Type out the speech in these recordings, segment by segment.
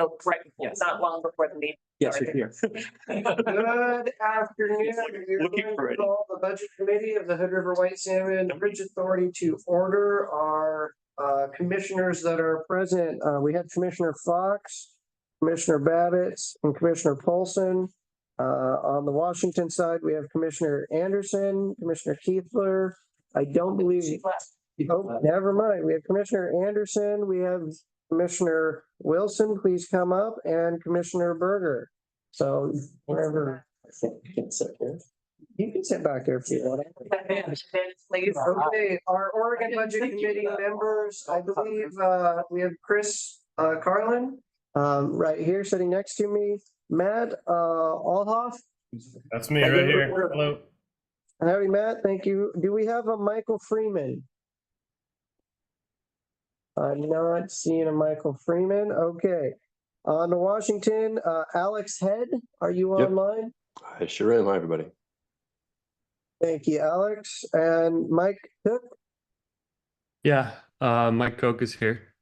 Oh, right, not long before the meeting. Yes, you're here. Good afternoon. We're Looking going for to it. call the budget committee of the Hood River White Salmon Bridge Authority to order. Our commissioners that are present, we have Commissioner Fox, Commissioner Babbitts, and Commissioner Polson. On the Washington side, we have Commissioner Anderson, Commissioner Kiefler. I don't believe. Oh, never mind. We have Commissioner Anderson. We have Commissioner Wilson, please come up, and Commissioner Berger. So wherever You can sit here. you can sit back there if you want. Please. Okay, our Oregon Budget Committee members, I believe we have Chris Carlin right here sitting next to me. Matt Alhoff. That's me right here. Hello. Howdy, Matt. Thank you. Do we have a Michael Freeman? I'm not seeing a Michael Freeman. Okay. On to Washington, Alex Head, are you Yep. online? I sure am. Hi, everybody. Thank you, Alex. And Mike Cook. Yeah, Mike Koch is here.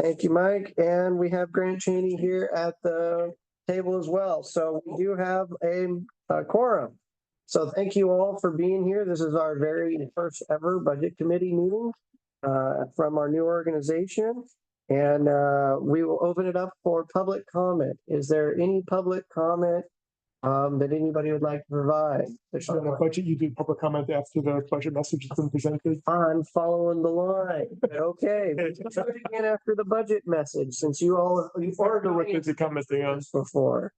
Thank you, Mike. And we have Grant Cheney here at the table as well. So we do have a quorum. So thank you all for being here. This is our very first ever budget committee meeting from our new organization. And we will open it up for public comment. Is there any public comment that anybody would like to provide? On the budget, you do public comment after the budget message has been presented. I'm following the line. Okay. Again, after the budget message, since you all Or the what is it commenting on? before.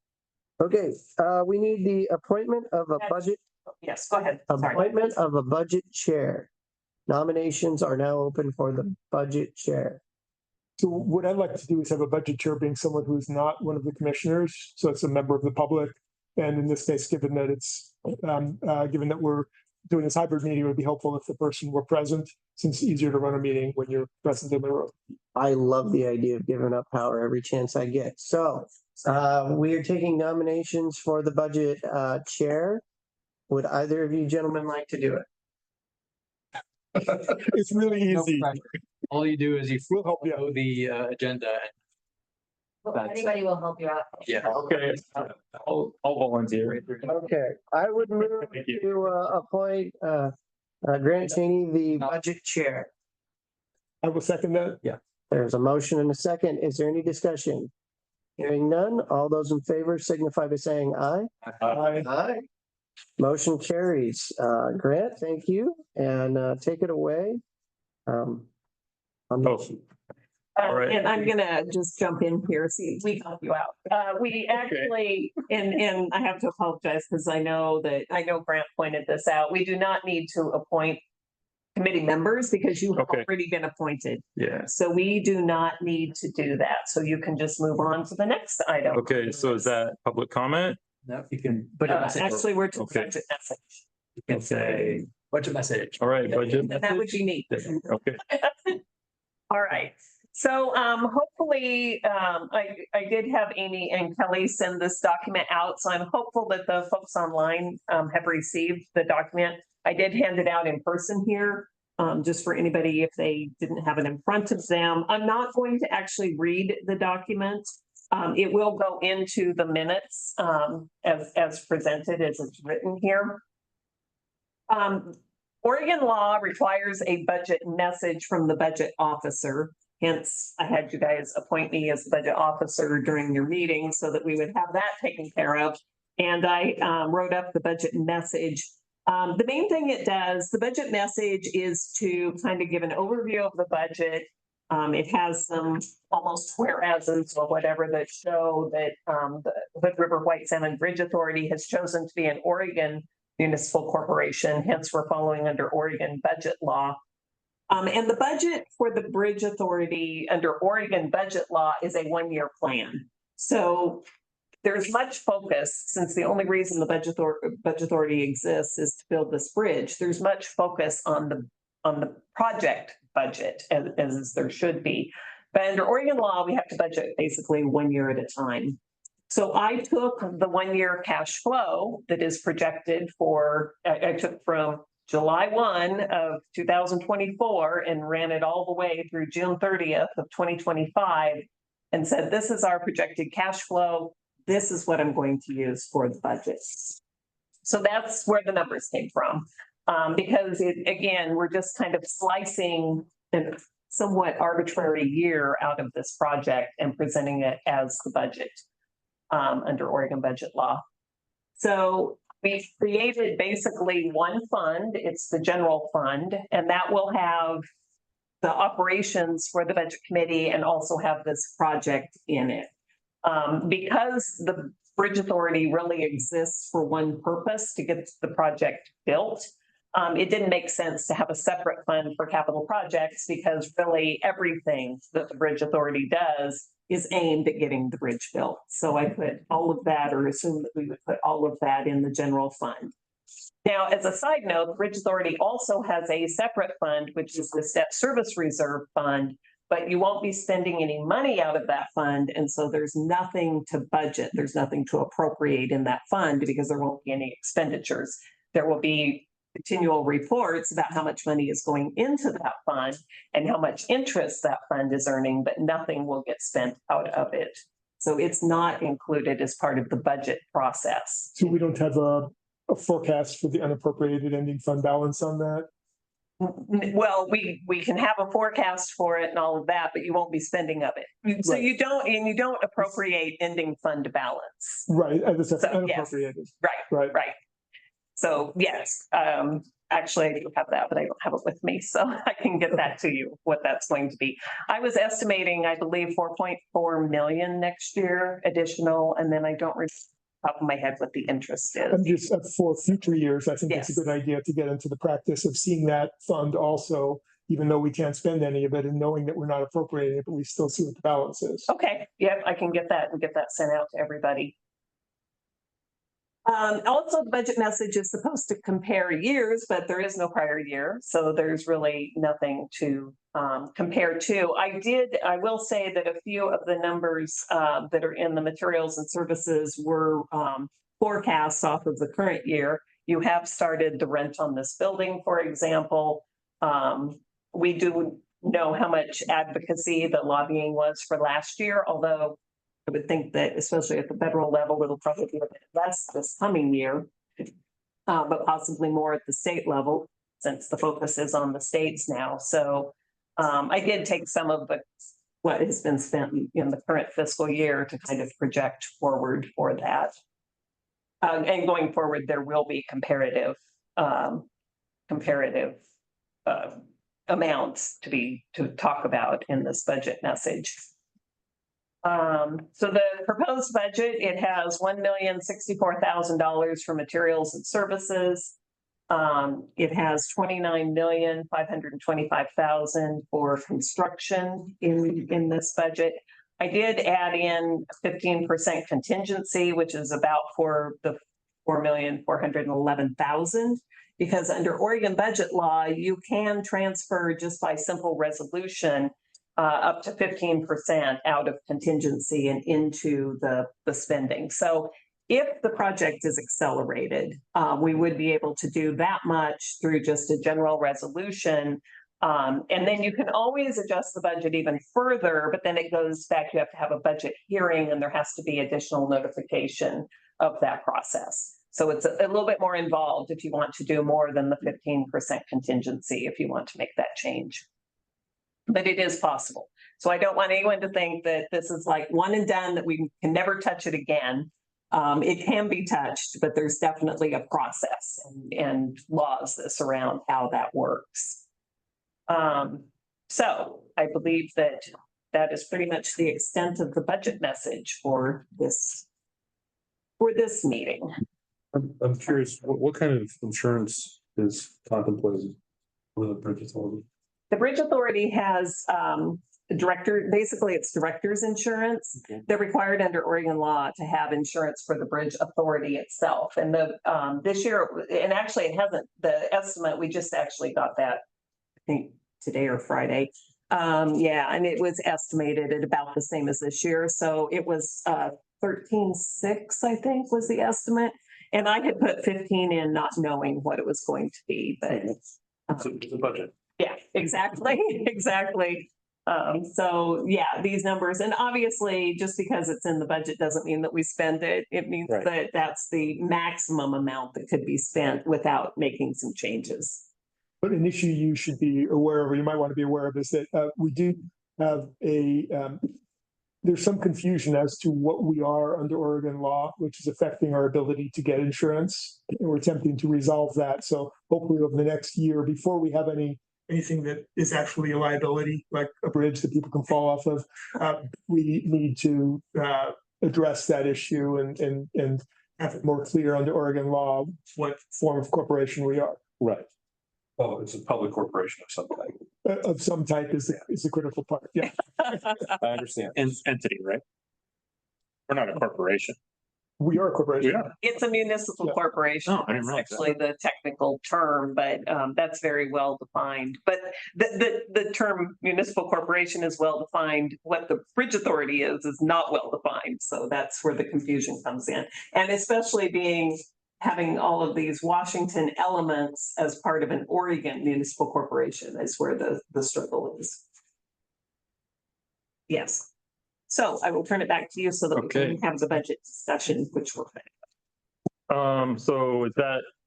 Okay, we need the appointment of a budget, Yes, go ahead. Sorry. appointment of a budget chair. Nominations are now open for the budget chair. So what I'd like to do is have a budget chair being someone who's not one of the commissioners, so it's a member of the public. And in this case, given that it's, given that we're doing this hybrid meeting, it would be helpful if the person were present, since it's easier to run a meeting when you're present in the room. I love the idea of giving up power every chance I get. So we are taking nominations for the budget chair. Would either of you gentlemen like to do it? It's really easy. All you do is you We'll help you out. follow the agenda. Anybody will help you out. Yeah. Okay. I'll volunteer. Okay, I would move Thank you. to appoint Grant Cheney the budget chair. I will second that. There's a motion and a second. Is there any discussion? Hearing none, all those in favor signify by saying aye. Aye. Motion carries. Grant, thank you, and take it away. All right. And I'm gonna just jump in here, see, we can help you out. We actually, and I have to apologize because I know Grant pointed this out. We do not need to appoint committee members because you have Okay. already been appointed. Yeah. So we do not need to do that. So you can just move on to the next item. Okay, so is that public comment? No, you can put a message. Actually, we're to Okay. budget message. You can say, budget message. All right, budget. And that would be neat. Okay. All right. So hopefully, I did have Amy and Kelly send this document out. So I'm hopeful that the folks online have received the document. I did hand it out in person here, just for anybody if they didn't have it in front of them. I'm not going to actually read the document. It will go into the minutes as presented as it's written here. Oregon law requires a budget message from the budget officer. Hence, I had you guys appoint me as budget officer during your meeting so that we would have that taken care of. And I wrote up the budget message. The main thing it does, the budget message is to kind of give an overview of the budget. It has some almost whereases or whatever that show that the Hood River White Salmon Bridge Authority has chosen to be an Oregon municipal corporation. Hence, we're following under Oregon budget law. And the budget for the Bridge Authority under Oregon budget law is a one-year plan. So there's much focus, since the only reason the budget authority exists is to build this bridge. There's much focus on the project budget as there should be. But under Oregon law, we have to budget basically 1 year at a time. So I took the 1 year cash flow that is projected for, I took from July 1 of 2024 and ran it all the way through June 30th of 2025 and said, this is our projected cash flow. This is what I'm going to use for the budget. So that's where the numbers came from. Because again, we're just kind of slicing a somewhat arbitrary year out of this project and presenting it as the budget under Oregon budget law. So we created basically one fund. It's the general fund, and that will have the operations for the budget committee and also have this project in it. Because the Bridge Authority really exists for one purpose, to get the project built, it didn't make sense to have a separate fund for capital projects, because really everything that the Bridge Authority does is aimed at getting the bridge built. So I put all of that, or assume that we would put all of that in the general fund. Now, as a side note, the Bridge Authority also has a separate fund, which is the Debt Service Reserve Fund, but you won't be spending any money out of that fund. And so there's nothing to budget. There's nothing to appropriate in that fund, because there won't be any expenditures. There will be continual reports about how much money is going into that fund and how much interest that fund is earning, but nothing will get spent out of it. So it's not included as part of the budget process. So we don't have a forecast for the unappropriated ending fund balance on that? Well, we can have a forecast for it and all of that, but you won't be spending of it. So Right. you don't appropriate ending fund balance. Right, I just have So, yes. unappropriated. Right. Right. So yes, actually I do have that, but I don't have it with me, so I can get that to you, what that's going to be. I was estimating, I believe, 4.4 million next year additional, and then I don't remember top of my head what the interest is. And just for future years, I think it's a Yes. good idea to get into the practice of seeing that fund also, even though we can't spend any of it, and knowing that we're not appropriating it, but we still see what the balance is. Okay, yep, I can get that and get that sent out to everybody. Also, the budget message is supposed to compare years, but there is no prior year, so there's really nothing to compare to. I will say that a few of the numbers that are in the materials and services were forecasts off of the current year. You have started the rent on this building, for example. We do know how much advocacy the lobbying was for last year, although I would think that, especially at the federal level, it'll probably be a bit less this coming year, but possibly more at the state level, since the focus is on the states now. So I did take some of what has been spent in the current fiscal year to kind of project forward for that. And going forward, there will be comparative amounts to talk about in this budget message. So the proposed budget, it has $1,064,000 for materials and services. It has $29,525,000 for construction in this budget. I did add in 15% contingency, which is about for the $4,411,000, because under Oregon budget law, you can transfer just by simple resolution up to 15% out of contingency and into the spending. So if the project is accelerated, we would be able to do that much through just a general resolution. And then you can always adjust the budget even further, but then it goes back, you have to have a budget hearing and there has to be additional notification of that process. So it's a little bit more involved if you want to do more than the 15% contingency, if you want to make that change. But it is possible. So I don't want anyone to think that this is like one and done, that we can never touch it again. It can be touched, but there's definitely a process and laws that surround how that works. So I believe that is pretty much the extent of the budget message for this meeting. I'm curious, what kind of insurance is contemplated for the Bridge Authority? The Bridge Authority has basically it's director's insurance. Okay. They're required under Oregon law to have insurance for the Bridge Authority itself. And this year, and actually it hasn't, the estimate, we just actually got that, I think today or Friday. Yeah, and it was estimated at about the same as this year. So it was 13.6, I think was the estimate. And I had put 15 in, not knowing what it was going to be, but It's a budget. yeah, exactly, exactly. So yeah, these numbers, and obviously just because it's in the budget doesn't mean that we spend it. It means Right. that that's the maximum amount that could be spent without making some changes. But an issue you should be aware of, or you might want to be aware of, is that we do have there's some confusion as to what we are under Oregon law, which is affecting our ability to get insurance. And we're attempting to resolve that. So hopefully over the next year, before we have anything that is actually a liability, like a bridge that people can fall off of, we need to address that issue and have it more clear under Oregon law what form of corporation we are. Right. Oh, it's a public corporation of some type. Of some type is the critical part. Yeah. I understand. Entity, right? We're not a corporation. We are a corporation. We are. It's a municipal Yeah. corporation. Oh, I didn't It's realize that. actually the technical term, but that's very well defined. But the term municipal corporation is well defined. What the bridge authority is not well defined. So that's where the confusion comes in. And especially having all of these Washington elements as part of an Oregon municipal corporation is where the struggle is. Yes. So I will turn it back to you so that we Okay. can have the budget discussion, which we're. So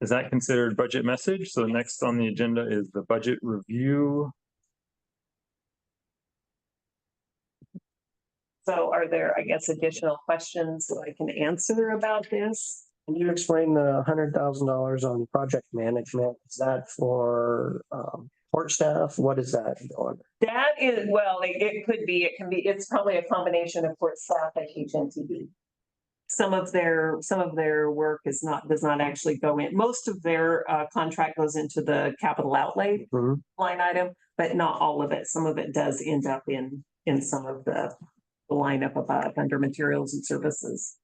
is that considered budget message? So next on the agenda is the budget review. So are there, I guess, additional questions that I can answer about this? Can you explain the $100,000 on project management? Is that for port staff? What is that on? That is, well, it could be, it's probably a combination of port staff and HNTB. Some of their work does not actually go in. Most of their contract goes into the capital outlay Mhm. line item, but not all of it. Some of it does end up in some of the lineup above under materials and services.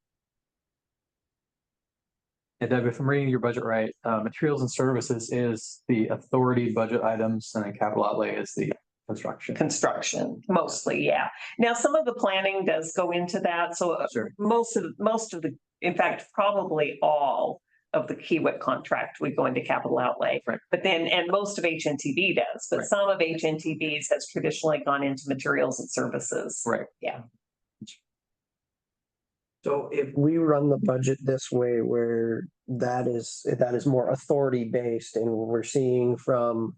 Yeah, Deb, if I'm reading your budget right, materials and services is the authority budget items and then capital outlay is the construction. Construction, mostly, yeah. Now, some of the planning does go into that, so Sure. most of the, in fact, probably all of the Kiewit contract would go into capital outlay. Right. But then, and most of HNTB does, but Right. some of HNTB's has traditionally gone into materials and services. Right. Yeah. So if we run the budget this way, where that is more authority based, and we're seeing from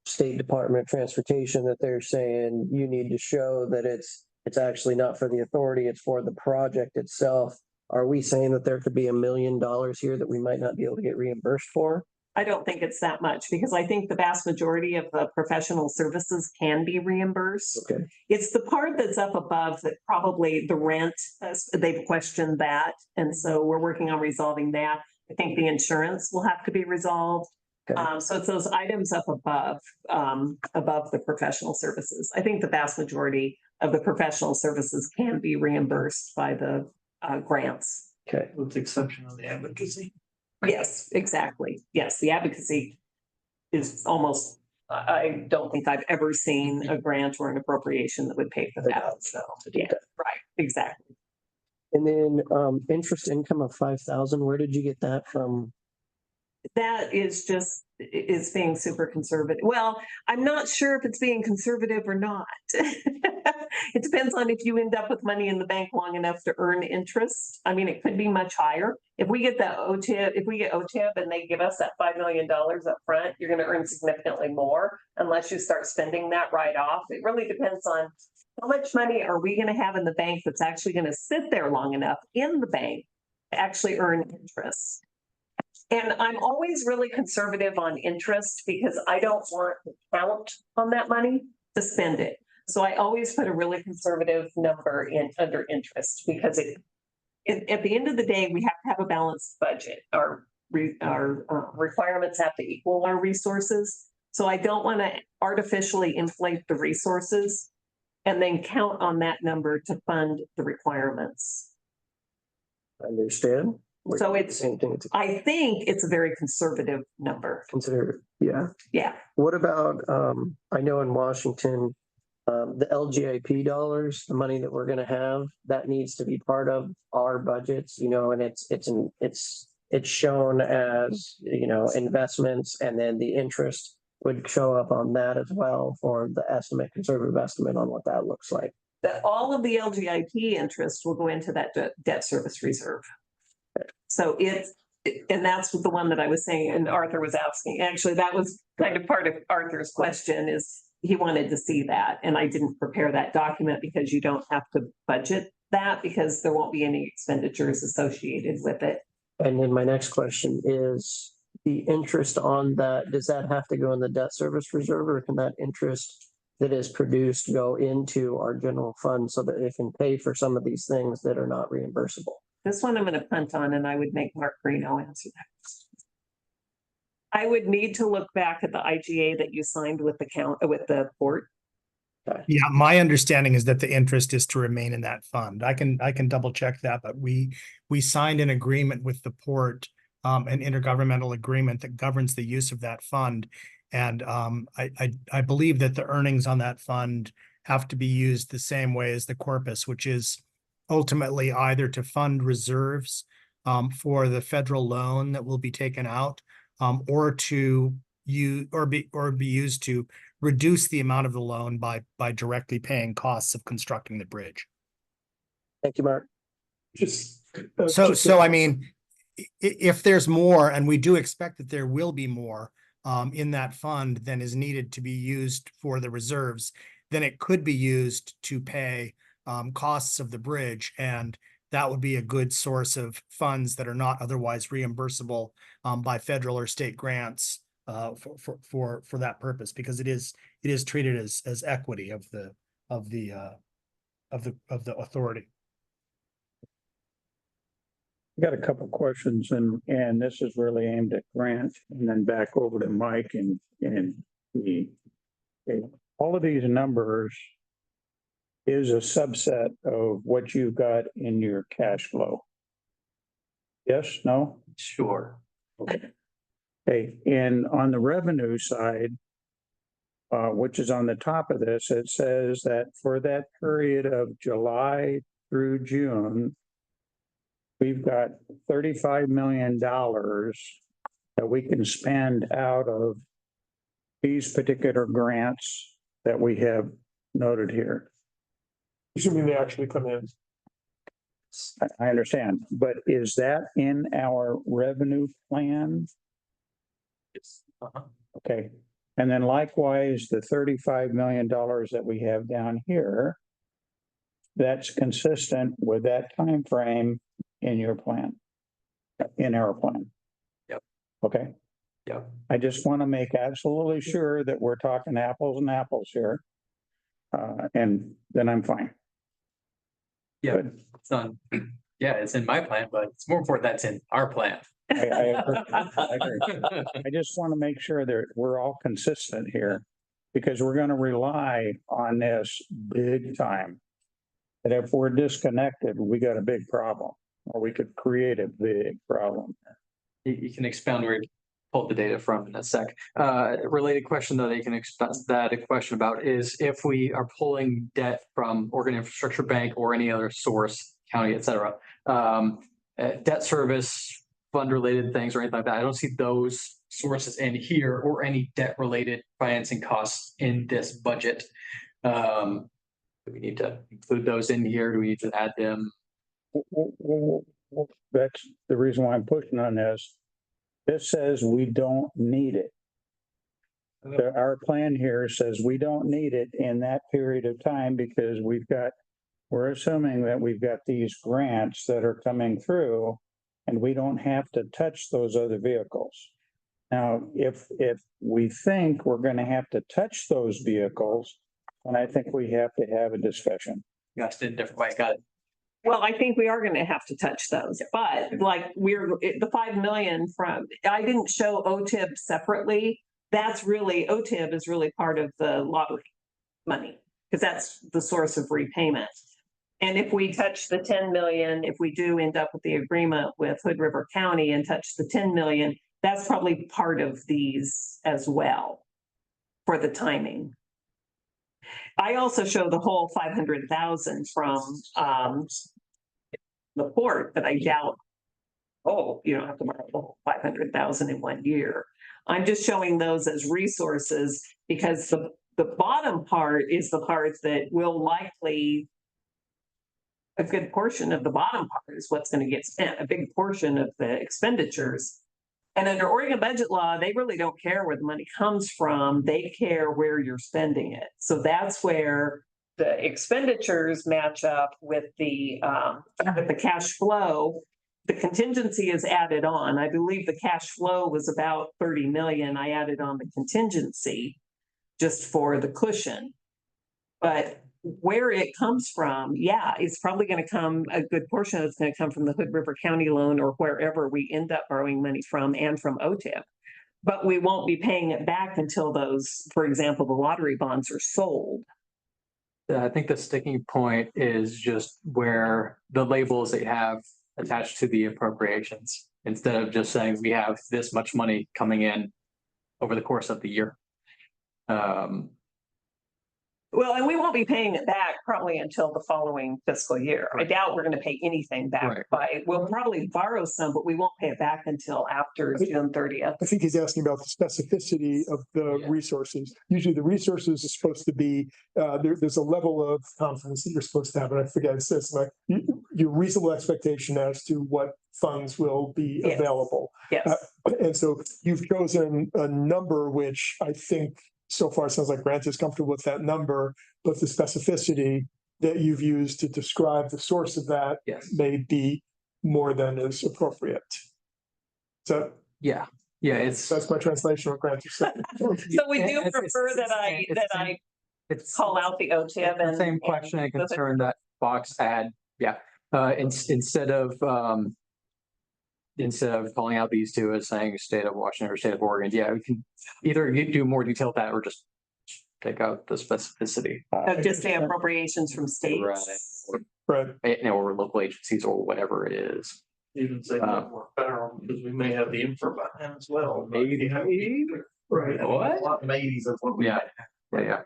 State Department of Transportation that they're saying you need to show that it's actually not for the authority, it's for the project itself. Are we saying that there could be $1 million here that we might not be able to get reimbursed for? I don't think it's that much because I think the vast majority of the professional services can be reimbursed. Okay. It's the part that's up above that probably the rent, they've questioned that. And so we're working on resolving that. I think the insurance will have to be resolved. Okay. So it's those items up above the professional services. I think the vast majority of the professional services can be reimbursed by the grants. Okay. With the exception of the advocacy. Yes, exactly. Yes, the advocacy is almost, I don't think I've ever seen a grant or an appropriation that would pay for that. So, yeah, right, exactly. And then interest income of 5,000, where did you get that from? That is being super conservative. Well, I'm not sure if it's being conservative or not. It depends on if you end up with money in the bank long enough to earn interest. I mean, it could be much higher. If we get OTIP and they give us that $5 million up front, you're going to earn significantly more unless you start spending that right off. It really depends on how much money are we going to have in the bank that's actually going to sit there long enough in the bank to actually earn interest. And I'm always really conservative on interest because I don't want to count on that money to spend it. So I always put a really conservative number in under interest because at the end of the day, we have to have a balanced budget. Our requirements have to equal our resources. So I don't want to artificially inflate the resources and then count on that number to fund the requirements. Understand? So it's, Same thing. I think it's a very conservative number. Consider, yeah. Yeah. What about, I know in Washington, the LGIP dollars, the money that we're gonna have, that needs to be part of our budgets, and it's shown as, investments, and then the interest would show up on that as well for the estimate, conservative estimate on what that looks like. That all of the LGIP interest will go into that debt service reserve. So and that's the one that I was saying, and Arthur was asking, actually, that was kind of part of Arthur's question, is he wanted to see that, and I didn't prepare that document because you don't have to budget that, because there won't be any expenditures associated with it. And then my next question is, the interest on that, does that have to go in the debt service reserve, or can that interest that is produced go into our general fund so that it can pay for some of these things that are not reimbursable? This one I'm going to punt on, and I would make Mark Greeno answer that. I would need to look back at the IGA that you signed with the port. Yeah, my understanding is that the interest is to remain in that fund. I can double check that, but we signed an agreement with the port, an intergovernmental agreement that governs the use of that fund. And I believe that the earnings on that fund have to be used the same way as the corpus, which is ultimately either to fund reserves for the federal loan that will be taken out, or to be used to reduce the amount of the loan by directly paying costs of constructing the bridge. Thank you, Mark. Just. So I mean, if there's more, and we do expect that there will be more in that fund than is needed to be used for the reserves, then it could be used to pay costs of the bridge, and that would be a good source of funds that are not otherwise reimbursable by federal or state grants for that purpose, because it is treated as equity of the authority. I got a couple of questions, and this is really aimed at Grant, and then back over to Mike and all of these numbers is a subset of what you've got in your cash flow. Yes, no? Sure. Okay. Hey, and on the revenue side, which is on the top of this, it says that for that period of July through June, we've got $35 million that we can spend out of these particular grants that we have noted here. Assuming they actually come in. I understand, but is that in our revenue plan? Yes. Uh-huh. Okay, and then likewise, the $35 million that we have down here, that's consistent with that time frame in your plan, in our plan. Yep. Okay. Yep. I just want to make absolutely sure that we're talking apples and apples here. And then I'm fine. Yeah, Good. it's not, yeah, it's in my plan, but it's more important that's in our plan. I agree. I agree. I just want to make sure that we're all consistent here, because we're going to rely on this big time. That if we're disconnected, we got a big problem, or we could create a big problem. You can expound where you pulled the data from in a sec. Related question though, that you can expand that a question about is if we are pulling debt from Oregon Infrastructure Bank or any other source, county, et cetera, debt service, fund related things or anything like that. I don't see those sources in here or any debt related financing costs in this budget. Do we need to include those in here? Do we need to add them? Well, that's the reason why I'm pushing on this. This says we don't need it. Our plan here says we don't need it in that period of time because we're assuming that we've got these grants that are coming through and we don't have to touch those other vehicles. Now, if we think we're going to have to touch those vehicles, then I think we have to have a discussion. You guys did a different way. Got it. Well, I think we are going to have to touch those, but like the 5 million from, I didn't show OTIB separately. That's really, OTIB is really part of the lottery money because that's the source of repayment. And if we touch the 10 million, if we do end up with the agreement with Hood River County and touch the 10 million, that's probably part of these as well for the timing. I also show the whole 500,000 from the port, but I doubt, you don't have to borrow the whole 500,000 in 1 year. I'm just showing those as resources because the bottom part is the part that will likely, a good portion of the bottom part is what's going to get spent, a big portion of the expenditures. And under Oregon budget law, they really don't care where the money comes from. They care where you're spending it. So that's where the expenditures match up with the cash flow. The contingency is added on. I believe the cash flow was about 30 million. I added on the contingency just for the cushion. But where it comes from, yeah, it's probably going to come, a good portion of it's going to come from the Hood River County loan or wherever we end up borrowing money from and from OTIP. But we won't be paying it back until those, for example, the lottery bonds are sold. I think the sticking point is just where the labels they have attached to the appropriations, instead of just saying we have this much money coming in over the course of the year. Well, and we won't be paying it back probably until the following fiscal year. I doubt we're going to pay anything back we'll probably borrow some, but we won't pay it back until after June 30th. I think he's asking about the specificity of the resources. Usually the resources are supposed to be, there's a level of confidence that you're supposed to have, and I forget, it says like your reasonable expectation as to what funds will be available. Yes. And so you've chosen a number, which I think so far sounds like Grant is comfortable with that number, but the specificity that you've used to describe the source of that may be more than is appropriate. So that's my translation of Grant. So we do prefer that I call out the OTIP and same question and concern that Fox had. Instead of calling out these two as saying state of Washington or state of Oregon, we can either do more detail that or just take out the specificity. Just say appropriations from states. Right. Or local agencies or whatever it is. Even say more federal, because we may have the info behind as well. Maybe. Right. What? A lot of maybes of what we Yeah. There's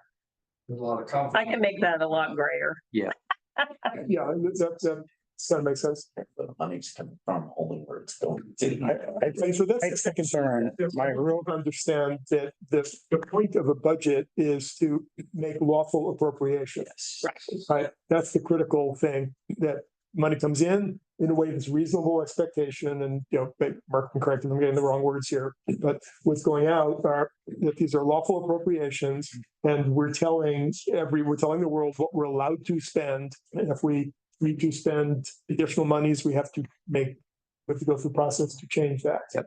a lot of conflict. I can make that a lot grayer. Yeah, that kind of makes sense. The money's coming from only where it's going to. So that's the concern. My real understand that the point of a budget is to make lawful appropriations. Right. That's the critical thing, that money comes in a way that's reasonable expectation. And, Mark can correct me if I'm getting the wrong words here, but what's going out are that these are lawful appropriations, and we're telling the world what we're allowed to spend. And if we need to spend additional monies, we have to go through process to change that. Yep.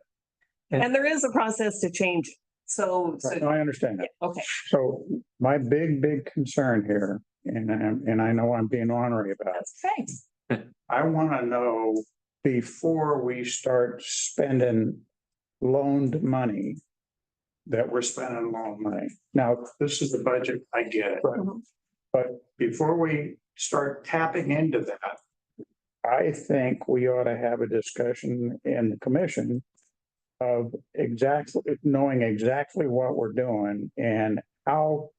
And there is a process to change. So I understand that. Okay. So my big concern here, and I know I'm being ornery about it. That's okay. I want to know before we start spending loaned money, that we're spending loan money. Now, this is the budget, I get it. Right. But before we start tapping into that, I think we ought to have a discussion in the commission of knowing exactly what we're doing and how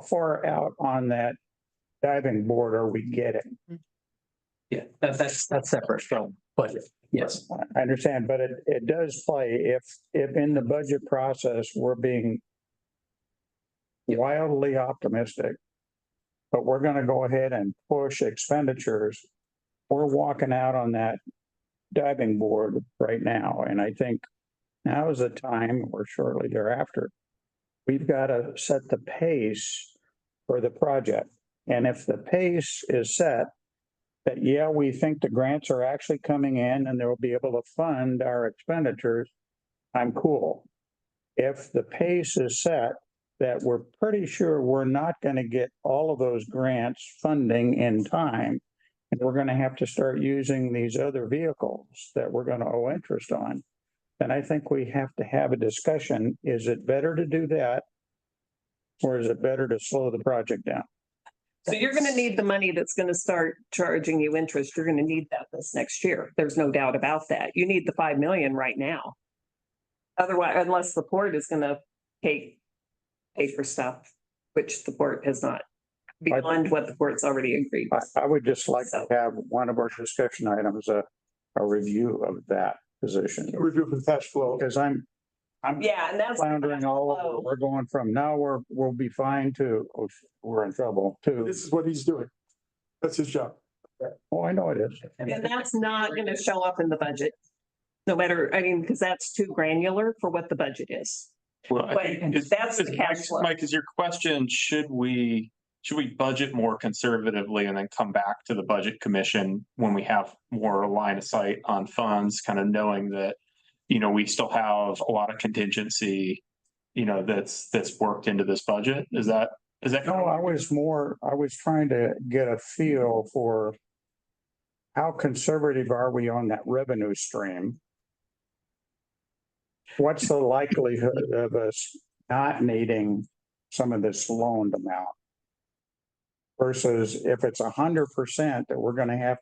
far out on that diving board are we getting? Yeah, that's separate from budget. Yes. I understand, but it does play if in the budget process, we're being wildly optimistic, but we're going to go ahead and push expenditures. We're walking out on that diving board right now. And I think now is the time, or shortly thereafter, we've got to set the pace for the project. And if the pace is set, that, we think the grants are actually coming in and they'll be able to fund our expenditures, I'm cool. If the pace is set that we're pretty sure we're not going to get all of those grants funding in time, and we're going to have to start using these other vehicles that we're going to owe interest on, then I think we have to have a discussion. Is it better to do that, or is it better to slow the project down? So you're going to need the money that's going to start charging you interest. You're going to need that this next year. There's no doubt about that. You need the 5 million right now. Otherwise, unless the port is going to pay for stuff, which the port has not, beyond what the port's already agreed. I would just like to have one of our discussion items, a review of that position. A review of the cash flow. Because I'm I'm Yeah, and that's. floundering all over. Oh. We're going from now we'll be fine to, oh, we're in trouble to, This is what he's doing. That's his job. oh, I know it is. And that's not gonna show up in the budget. No matter, I mean, because that's too granular for what the budget is. Well, I But think that's the cash flow. Mike, is your question, should we budget more conservatively and then come back to the budget commission when we have more line of sight on funds, kind of knowing that, we still have a lot of contingency, that's worked into this budget? Is that? No, I was trying to get a feel for how conservative are we on that revenue stream? What's the likelihood of us not needing some of this loaned amount? Versus if it's 100% that we're gonna have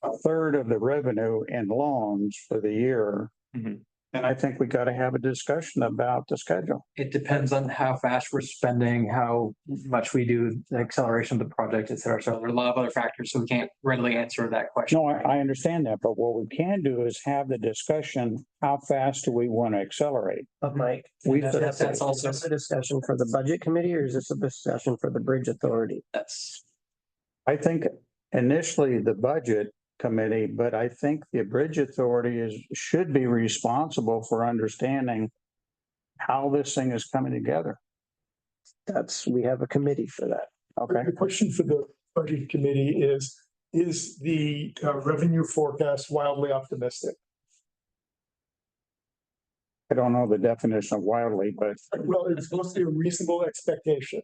a third of the revenue in loans for the year. Mhm. And I think we gotta have a discussion about the schedule. It depends on how fast we're spending, how much we do, the acceleration of the project, et cetera. So there are a lot of other factors, so we can't readily answer that question. No, I understand that, but what we can do is have the discussion, how fast do we want to accelerate? But Mike, That's also, is this a discussion for the budget committee or is this a discussion for the bridge authority? that's, I think initially the budget committee, but I think the bridge authority should be responsible for understanding how this thing is coming together. We have a committee for that. Okay, The question for the budget committee is the revenue forecast wildly optimistic? I don't know the definition of wildly, but Well, it's supposed to be a reasonable expectation.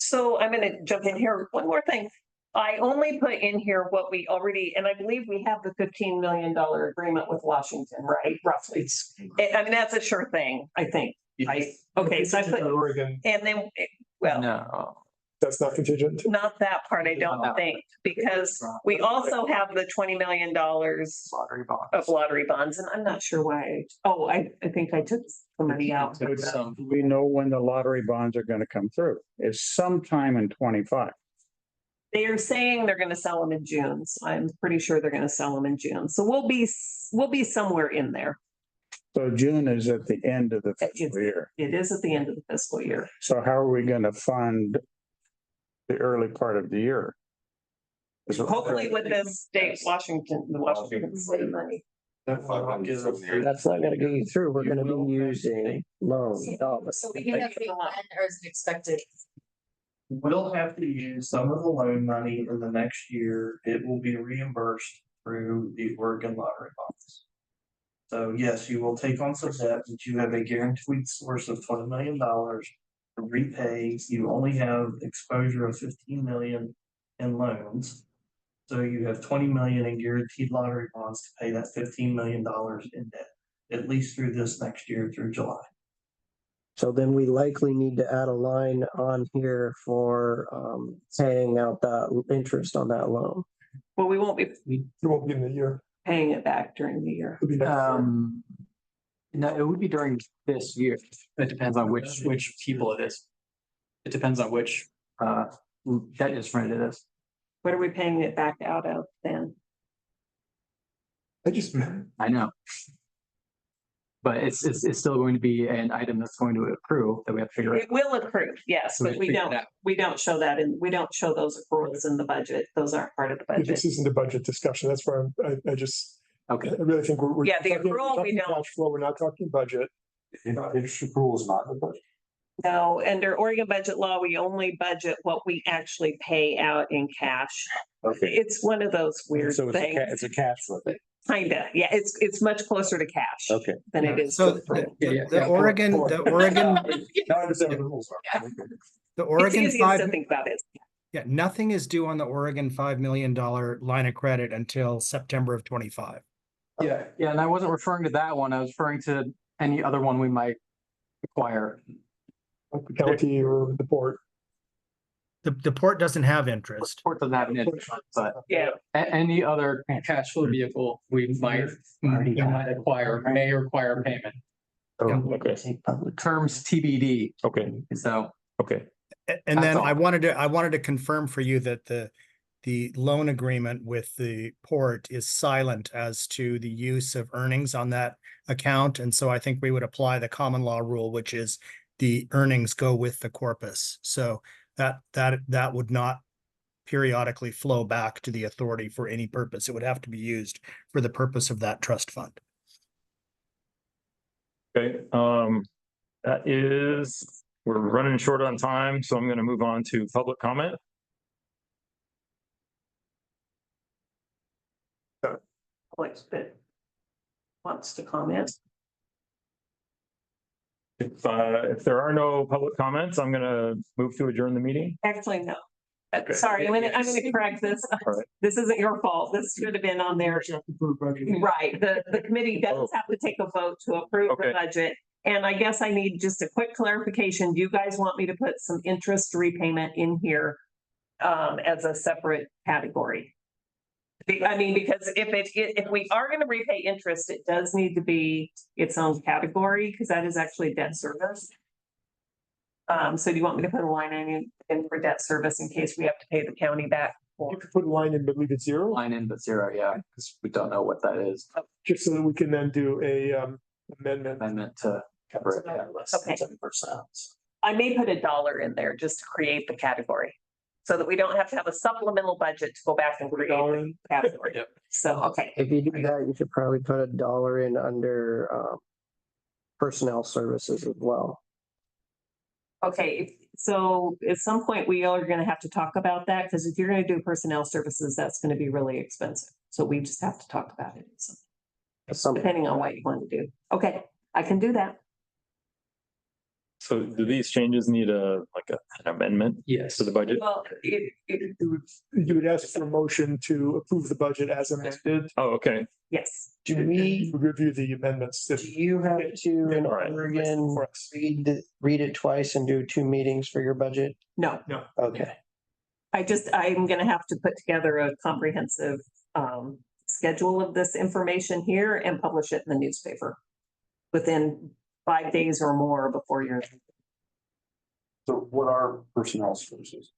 So I'm gonna jump in here. One more thing. I only put in here what we already, and I believe we have the $15 million agreement with Washington, right? Roughly. I mean, that's a sure thing, I think. Okay, so I put, Oregon, and then, well, no. that's not contingent. not that part, I don't think, because we also have the $20 million Lottery bonds. of lottery bonds, and I'm not sure why. Oh, I think I took the money out. There's some, we know when the lottery bonds are going to come through. It's sometime in 25. They are saying they're gonna sell them in June, so I'm pretty sure they're gonna sell them in June. So we'll be somewhere in there. So June is at the end of the fiscal year. It is at the end of the fiscal year. So how are we going to fund the early part of the year? Hopefully with this state, the Washington state money. That's not gonna get you through. We're gonna be using loan dollars. So we You can have get to a lot. or is it expected? We'll have to use some of the loan money in the next year. It will be reimbursed through the Oregon lottery bonds. So yes, you will take on some debt, but you have a guaranteed source of $20 million to repay. You only have exposure of 15 million in loans. So you have 20 million in guaranteed lottery bonds to pay that $15 million in debt, at least through this next year through July. So then we likely need to add a line on here for paying out that interest on that loan. Well, we won't be It won't be in the year. paying it back during the year. It'll be next year. no, it would be during this year. It depends on which people it is. It depends on which, debt instrument it is. What are we paying it back out of then? I know. But it's still going to be an item that's going to accrue that we have to figure out. It will accrue, yes, So we but we figure it don't, out. we don't show that we don't show those accruals in the budget. Those aren't part of the budget. This isn't a budget discussion. That's where I just, Okay. I really think we're. Yeah, the talking- accrual, we talking don't. Cash flow, we're not talking budget. Interest accrual is not in the budget. No, under Oregon budget law, we only budget what we actually pay out in cash. Okay. It's one of those weird So things. it's a cash flow thing. Kinda, yeah, it's much closer to cash Okay. than it is. So to the- the Oregon, Now I understand what the rules are. the It's Oregon easiest five, to think about it. yeah, nothing is due on the Oregon $5 million line of credit until September of 25. Yeah, and I wasn't referring to that one. I was referring to any other one we might acquire. Like the county or the port. The port doesn't have interest. Port doesn't have an interest, but Yeah, any other cash flow vehicle we might acquire may require payment. Oh, okay, Terms TBD, okay, so. okay. And then That's all. I wanted to confirm for you that the the loan agreement with the port is silent as to the use of earnings on that account. And so I think we would apply the common law rule, which is the earnings go with the corpus. So that would not periodically flow back to the authority for any purpose. It would have to be used for the purpose of that trust fund. Okay, we're running short on time, so I'm going to move on to public comment. Wants to comment. If there are no public comments, I'm going to move to adjourn the meeting. Actually, no. Okay. Sorry, I'm gonna correct this. All right. This isn't your fault. This should have been on there. Right, the committee does have to take a vote to approve the Okay. budget. And I guess I need just a quick clarification. Do you guys want me to put some interest repayment in here as a separate category? I mean, because if we are gonna repay interest, it does need to be its own category, because that is actually debt service. So do you want me to put a line in for debt service in case we have to pay the county back? You could put a line in, but leave it zero, Line in, but zero, yeah, because we don't know what that is. just so that we can then do a amendment. Amendment to cover it. Yeah. Okay. I may put $1 in there just to create the category. So that we don't have to have a supplemental budget to go back and create the category. Yep. So, okay. If you do that, you should probably put $1 in under personnel services as well. Okay, so at some point we are gonna have to talk about that, because if you're gonna do personnel services, that's gonna be really expensive. So we just have to talk about it. So, depending on what you want to do. Okay, I can do that. So do these changes need an amendment Yes. to the budget? Well, You would ask for a motion to approve the budget as amended. Oh, okay. yes. Do You we, would review the amendments. do you have to, in All right. Oregon, read it twice and do 2 meetings for your budget? No, Okay. I'm gonna have to put together a comprehensive schedule of this information here and publish it in the newspaper within 5 days or more before your So what are personnel services?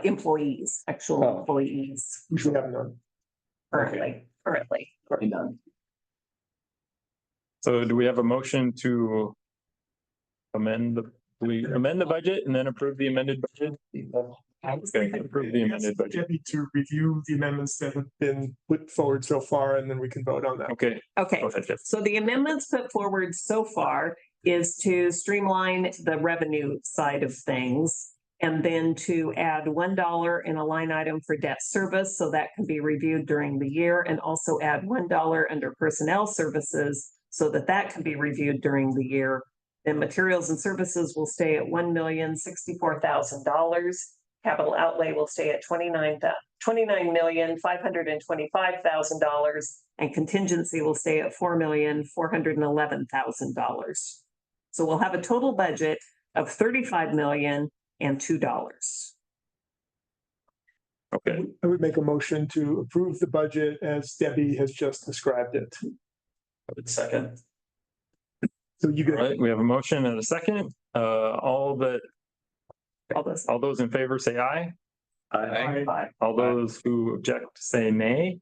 employees, actual Oh. employees We should have none. currently. Already done. So do we have a motion to amend the budget and then approve the amended budget? Okay, approve the amended budget. Debbie to review the amendments that have been put forward so far, and then we can vote on that. Okay. Okay, Go ahead, Jeff. so the amendments put forward so far is to streamline the revenue side of things. And then to add $1 in a line item for debt service, so that can be reviewed during the year, and also add $1 under personnel services, so that that can be reviewed during the year. Then materials and services will stay at $1,064,000. Capital outlay will stay at $29,525,000, and contingency will stay at $4,411,000. So we'll have a total budget of $35,002. Okay, I would make a motion to approve the budget as Debbie has just described it. I would second. So you all get, right, we have a motion and a second. All those in favor say aye. All those who object say nay.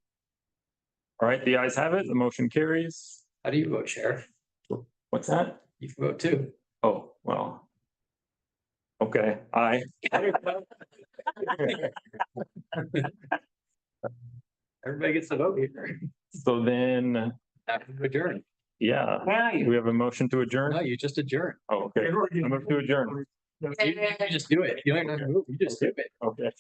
All right, the ayes have it. The motion carries. How do you vote, Sheriff? What's that? You can vote too. Oh, well. Okay, aye. Everybody gets to vote here. So then, After the adjourn. yeah, Now we have a motion to adjourn. No, you just adjourn. Oh, okay. I'm up to adjourn. You just do it. You don't even have to move. You just do it. Okay.